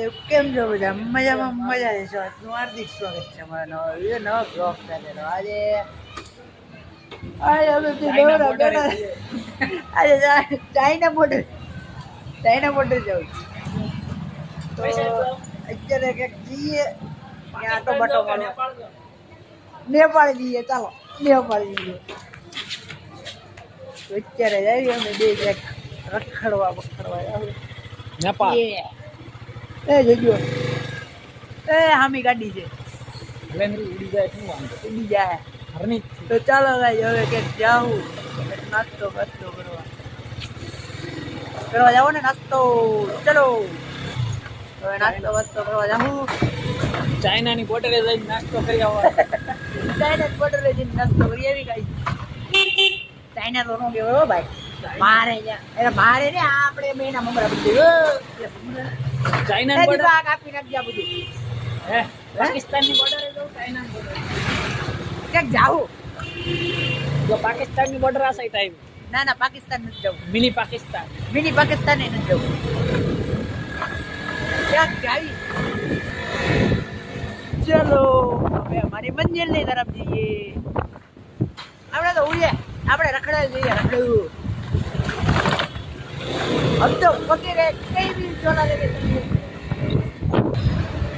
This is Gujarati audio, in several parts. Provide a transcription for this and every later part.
મહાદેવ કેમ છો બધા મજામાં મજા છે આજનું હાર્દિક સ્વાગત છે અમારા નવા બ્લોગ સાથે આજે અમે ચાઇના બોર્ડર જવું તો અત્યારે કંઈક જઈએ આટો બાટો નેપાળ જઈએ ચાલો નેપાળ જઈએ તો અત્યારે જઈએ અમે બે ક્યાંક રખડવા નેપાળ એ જજો એ હામી ગાડી છે ઉડી જાય શું વાંધો ઉડી જાય હરણી તો ચાલો ભાઈ હવે ક્યાંક જાવું નાસ્તો કરવા જાવ ને નાસ્તો ચલો હવે નાસ્તો કરવા જાઉં ચાઇનાની બોર્ડરે જઈને નાસ્તો કરી આવવા ચાઇના બોર્ડરે જઈને નાસ્તો કરી આવી કઈ ચાઇના તો નો કેવો ભાઈ મારે મારે ને આપણે બેના મમરા બધું ચાઇના બોર્ડર કાપી નાખી આ બધું હે પાકિસ્તાનની બોર્ડરે જવું ચાઇના બોર્ડર ક્યાંક જાવું જો પાકિસ્તાનની બોર્ડર આ સાઈડ આવી ના પાકિસ્તાન નથી જવું મિની પાકિસ્તાન નથી જવું ક્યાંક જાવી ચલો હવે અમારી મંજિલની તરફ જઈએ આપણે તો ઉડે આપણે રખડા જઈએ રખડવું अब तो वगैरह कई भी जोड़ा लेके चलिए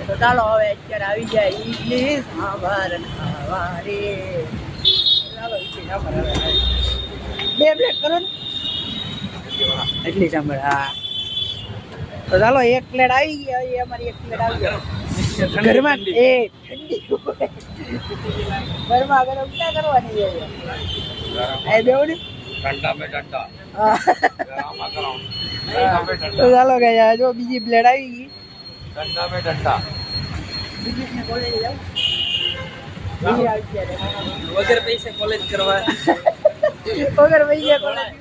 तो ચાલો હવે અત્યારે આવી જાય ઈડલી સાંભાર ખાવારે ચાલો ઈડલી સાંભાર બે પ્લેટ કરો ને ઈડલી સાંભાર હા તો ચાલો એક પ્લેટ આવી ગઈ હવે અમારી એક પ્લેટ આવી ગઈ ઘરમાં એ ઠંડી ઘરમાં ગરમ ક્યાં કરવાની છે એ બેવડી ठंडा में ठंडा તો ચાલો ગયા જો બીજી પ્લેટ આવી ગઈ ठंडा में ठंडा બીજી કોલેજ જાવ વગર પૈસે કોલેજ કરવા વગર પૈસે કોલેજ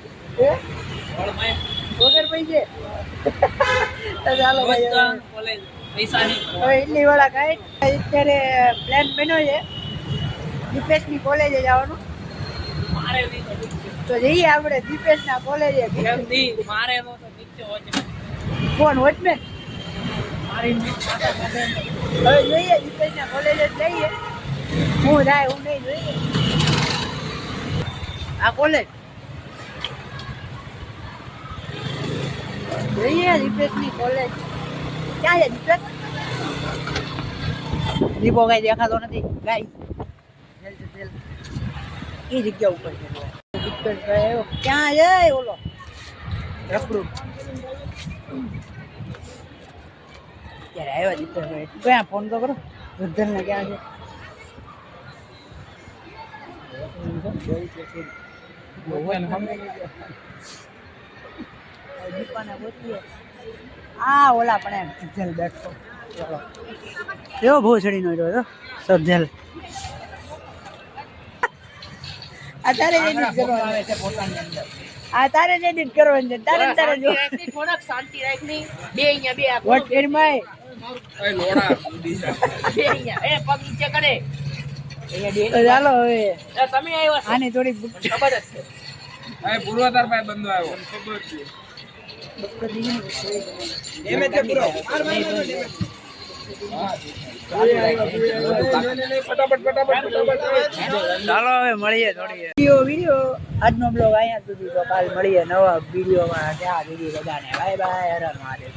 વગર પૈસે તો ચાલો ભાઈ કોલેજ પૈસા નહીં હવે ઇડલી વાળા કાંઈ અત્યારે પ્લાન બન્યો છે દીપેશની કોલેજે જવાનું મારે તો જઈએ આપણે દીપેશના કોલેજે મારે તો નીચે હોય કોણ વોચમેન મારી હવે જોઈએ દીપેશના કોલેજે જઈએ હું જાય હું નહીં જોઈએ આ કોલેજ જોઈએ દીપેશની કોલેજ ક્યાં છે દીપેશ દીપો કઈ દેખાતો નથી ગાઈ એ જગ્યા ઉપર છે દીપેશભાઈ ક્યાં જાય ઓલો રખડું ત્યારે આવ્યા દીપેશભાઈ ક્યાં ફોન તો કરો વૃદ્ધને ક્યાં છે દીપાને પૂછીએ આ ઓલા પણ એમ સજ્જલ બેઠો એવો બહુ ચડીનો રહ્યો સજ્જલ આ તારે એડિટ કરવાનું આવે છે પોતાની અંદર આ તારે એડિટ કરવાનું છે તારે જો થોડક શાંતિ રાખની બે અહીંયા બે વોટ કેર માય ए लोड़ा બે અહીંયા એ પગ નીચે કરે તો ચાલો હવે તમે આવ્યા છો આની થોડી ખબર જ છે ए पूर्वाधार पे बंदो आयो खबर છે એમે તે પૂરો ચાલો હવે મળીએ થોડી વિડીયો આજનો બ્લોગ અહીંયા સુધી તો કાલ મળીએ નવા વિડીયોમાં ત્યાં સુધી બધાને બાય બાય હર હર મહાદેવ